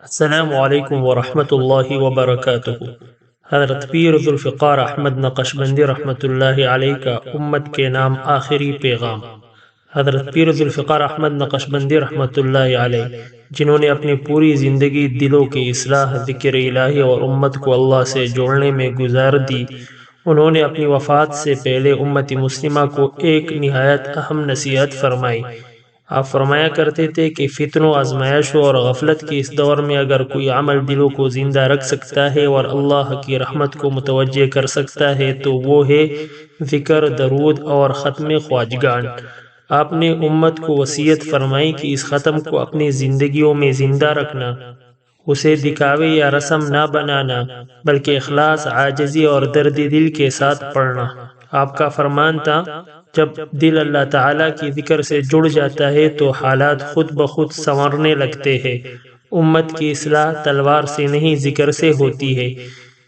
السلام علیکم ورحمۃ اللہ وبرکاتہ۔ حضرت پیر ذوالفقار احمد نقشبندی رحمۃ اللہ علیہ کا امت کے نام آخری پیغام۔ حضرت پیر ذوالفقار احمد نقشبندی رحمۃ اللہ علیہ، جنہوں نے اپنی پوری زندگی دلوں کی اصلاح، ذکر الہی اور امت کو اللہ سے جوڑنے میں گزار دی، انہوں نے اپنی وفات سے پہلے امت مسلمہ کو ایک نہایت اہم نصیحت فرمائی۔ آپ فرمایا کرتے تھے کہ فتنوں، آزمائشوں اور غفلت کے اس دور میں اگر کوئی عمل دلوں کو زندہ رکھ سکتا ہے اور اللہ کی رحمت کو متوجہ کر سکتا ہے تو وہ ہے ذکر، درود اور ختم خواجگان۔ آپ نے امت کو وصیت فرمائی کہ اس ختم کو اپنی زندگیوں میں زندہ رکھنا، اسے دکھاوے یا رسم نہ بنانا، بلکہ اخلاص، عاجزی اور درد دل کے ساتھ پڑھنا۔ آپ کا فرمان تھا، جب دل اللہ تعالیٰ کی ذکر سے جڑ جاتا ہے تو حالات خود بخود سنورنے لگتے ہیں۔ امت کی اصلاح تلوار سے نہیں، ذکر سے ہوتی ہے۔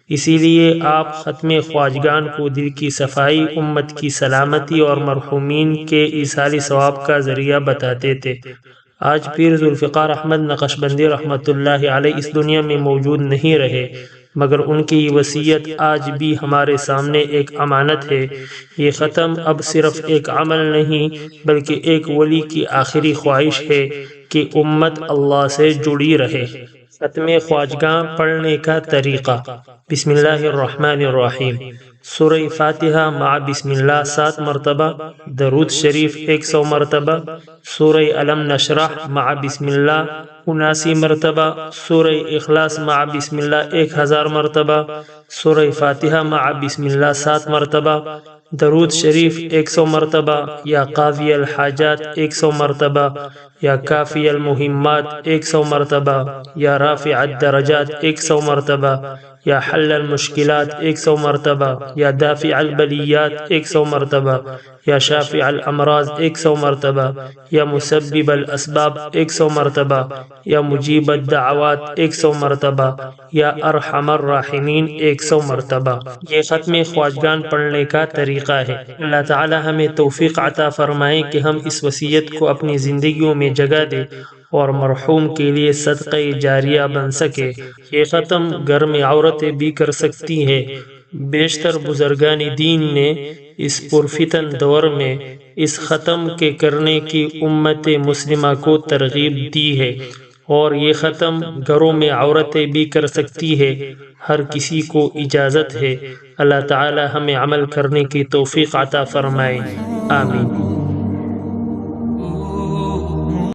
اسی لیے آپ ختم خواجگان کو دل کی صفائی، امت کی سلامتی اور مرحومین کے ایصال ثواب کا ذریعہ بتاتے تھے۔ آج پیر ذوالفقار احمد نقشبندی رحمۃ اللہ علیہ اس دنیا میں موجود نہیں رہے، مگر ان کی یہ وصیت آج بھی ہمارے سامنے ایک امانت ہے۔ یہ ختم اب صرف ایک عمل نہیں، بلکہ ایک ولی کی آخری خواہش ہے کہ امت اللہ سے جڑی رہے۔ ختم خواجگاں پڑھنے کا طریقہ۔ بسم اللہ الرحمن الرحیم۔ سورہ فاتحہ مع بسم اللہ 7 مرتبہ، درود شریف 100 مرتبہ، سورہ علم نشرح مع بسم اللہ 79 مرتبہ، سورہ اخلاص مع بسم اللہ 1000 مرتبہ، سورہ فاتحہ مع بسم اللہ 7 مرتبہ، درود شریف 100 مرتبہ، یا قاضی الحاجات 100 مرتبہ، یا کافی المہمات 100 مرتبہ، یا رافع الدرجات 100 مرتبہ، یا حل المشکلات 100 مرتبہ، یا دافع البلیات 100 مرتبہ، یا شافع الامراض 100 مرتبہ، یا مسبب الاسباب 100 مرتبہ، یا مجیب الدعوات 100 مرتبہ، یا ارحم الراحمین 100 مرتبہ۔ یہ ختم خواجگان پڑھنے کا طریقہ ہے۔ اللہ تعالی ہمیں توفیق عطا فرمائے کہ ہم اس وصیت کو اپنی زندگیوں میں جگہ دیں اور مرحوم کے لیے صدقہ جاریہ بن سکے۔ یہ ختم گھر میں عورتیں بھی کر سکتی ہیں۔ بیشتر بزرگان دین نے اس پرفتن دور میں اس ختم کے کرنے کی امت مسلمہ کو ترغیب دی ہے، اور یہ ختم گھروں میں عورتیں بھی کر سکتی ہے، ہر کسی کو اجازت ہے۔ اللہ تعالی ہمیں عمل کرنے کی توفیق عطا فرمائے، آمین۔